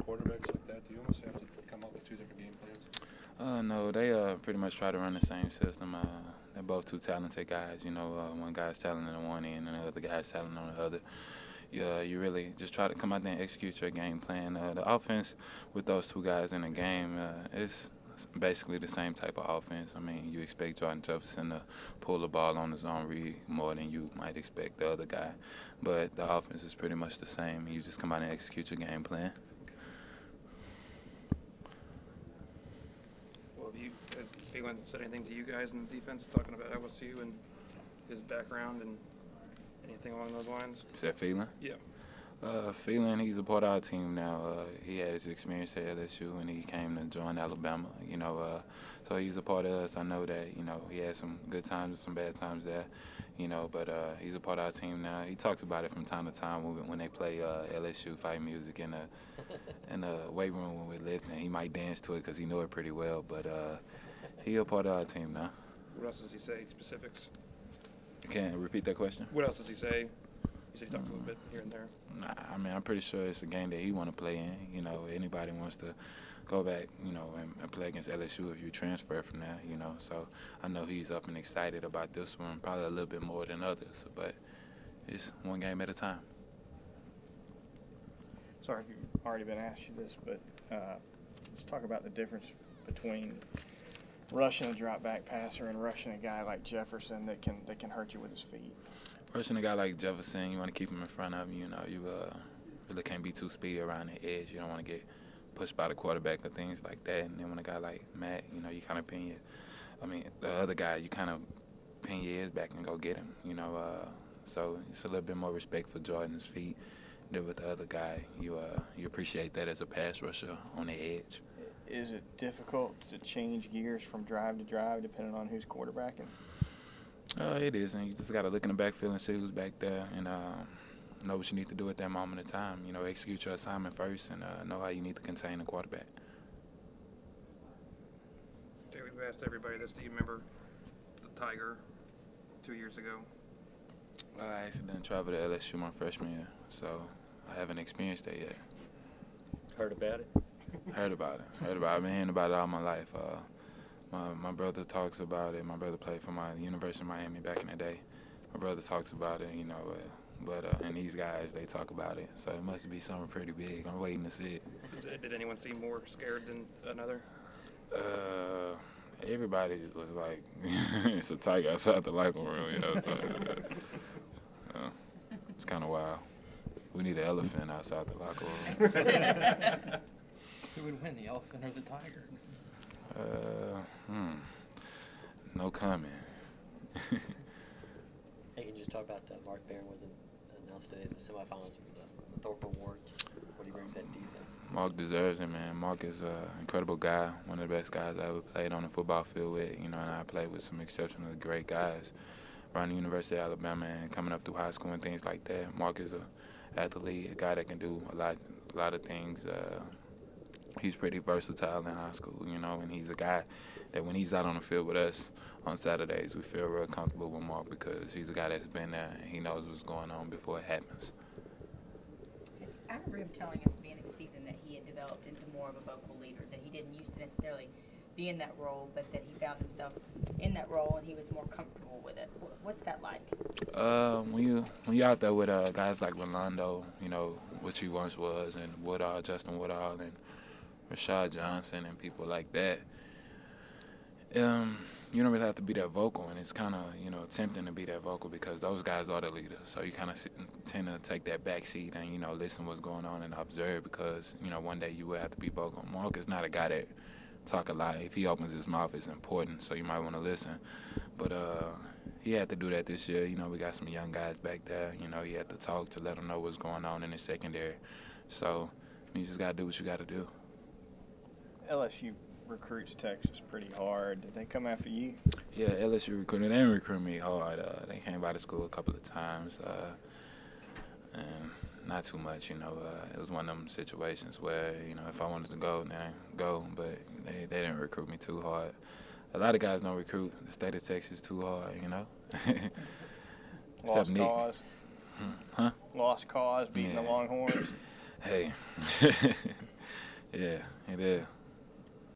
Quarterbacks like that, do you almost have to come up with two different game plans? No, they pretty much try to run the same system. They're both two talented guys. One guy's talented on one end and the other guy's talented on the other. You really just try to come out there and execute your game plan. The offense with those two guys in the game is basically the same type of offense. I mean, you expect Jordan Jefferson to pull the ball on his own read more than you might expect the other guy. But the offense is pretty much the same. You just come out and execute your game plan. Well, has Phelan said anything to you guys in the defense, talking about LSU and his background and anything along those lines? Is that Phelan? Yeah. Phelan, he's a part of our team now. He had his experience at LSU and he came to join Alabama. So he's a part of us. I know that. He had some good times and some bad times there. But he's a part of our team now. He talks about it from time to time when they play LSU fight music in the weight room when we're lifting. He might dance to it because he know it pretty well. But he a part of our team now. What else does he say? Specifics? Can you repeat that question? What else does he say? You said he talked a little bit here and there. I mean, I'm pretty sure it's a game that he want to play in. Anybody wants to go back, and play against LSU if you transfer from there, So I know he's up and excited about this one, probably a little bit more than others, but it's one game at a time. Sorry if you've already been asked you this, but let's talk about the difference between rushing a drop back passer and rushing a guy like Jefferson that can hurt you with his feet. Rushing a guy like Jefferson, you want to keep him in front of you. You really can't be too speedy around the edge. You don't want to get pushed by the quarterback or things like that. And then when a guy like Matt, you kind of the other guy, you kind of pin your ears back and go get him. So it's a little bit more respect for Jordan's feet than with the other guy. You appreciate that as a pass rusher on the edge. Is it difficult to change gears from drive to drive depending on who's quarterbacking? It is, and you just got to look in the backfield and see who's back there and know what you need to do at that moment in time. Execute your assignment first and know how you need to contain the quarterback. Okay, we've asked everybody this. Do you remember the Tiger 2 years ago? I actually didn't travel to LSU my freshman year, so I haven't experienced that yet. Heard about it? Heard about it. I've been hearing about it all my life. My brother talks about it. My brother played for my University of Miami back in the day. My brother talks about it, and these guys, they talk about it. So it must be something pretty big. I'm waiting to see it. Did anyone seem more scared than another? Everybody was like, it's a tiger outside the locker room. So, it's kind of wild. We need an elephant outside the locker room. Who would win, the elephant or the tiger? No comment. Hey, can you just talk about Mark Barron was announced today as a semifinalist for the Thorpe Award. What he brings that defense. Mark deserves it, man. Mark is an incredible guy, one of the best guys I ever played on the football field with. And I played with some exceptionally great guys around the University of Alabama and coming up through high school and things like that. Mark is an athlete, a guy that can do a lot of things. He's pretty versatile in high school, and he's a guy that when he's out on the field with us on Saturdays, we feel real comfortable with Mark because he's a guy that's been there and he knows what's going on before it happens. I remember him telling us at the beginning of the season that he had developed into more of a vocal leader, that he didn't used to necessarily be in that role, but that he found himself in that role and he was more comfortable with it. What's that like? When you're out there with guys like Rolando, which he once was, and Woodall, Justin Woodall, and Rashad Johnson and people like that, you don't really have to be that vocal, and it's kind of, tempting to be that vocal because those guys are the leaders. So you kind of tend to take that back seat and, listen what's going on and observe because, one day you will have to be vocal. Mark is not a guy that talk a lot. If he opens his mouth, it's important, so you might want to listen. But he had to do that this year. We got some young guys back there. He had to talk to let them know what's going on in the secondary. So you just got to do what you got to do. LSU recruits Texas pretty hard. Did they come after you? Yeah, LSU recruited. They didn't recruit me hard. They came by the school a couple of times, and not too much. It was one of them situations where if I wanted to go, then I go. But they didn't recruit me too hard. A lot of guys don't recruit the state of Texas too hard. Lost Nick. cause. Huh? Lost cause, beating the Longhorns. Hey. Yeah, it is.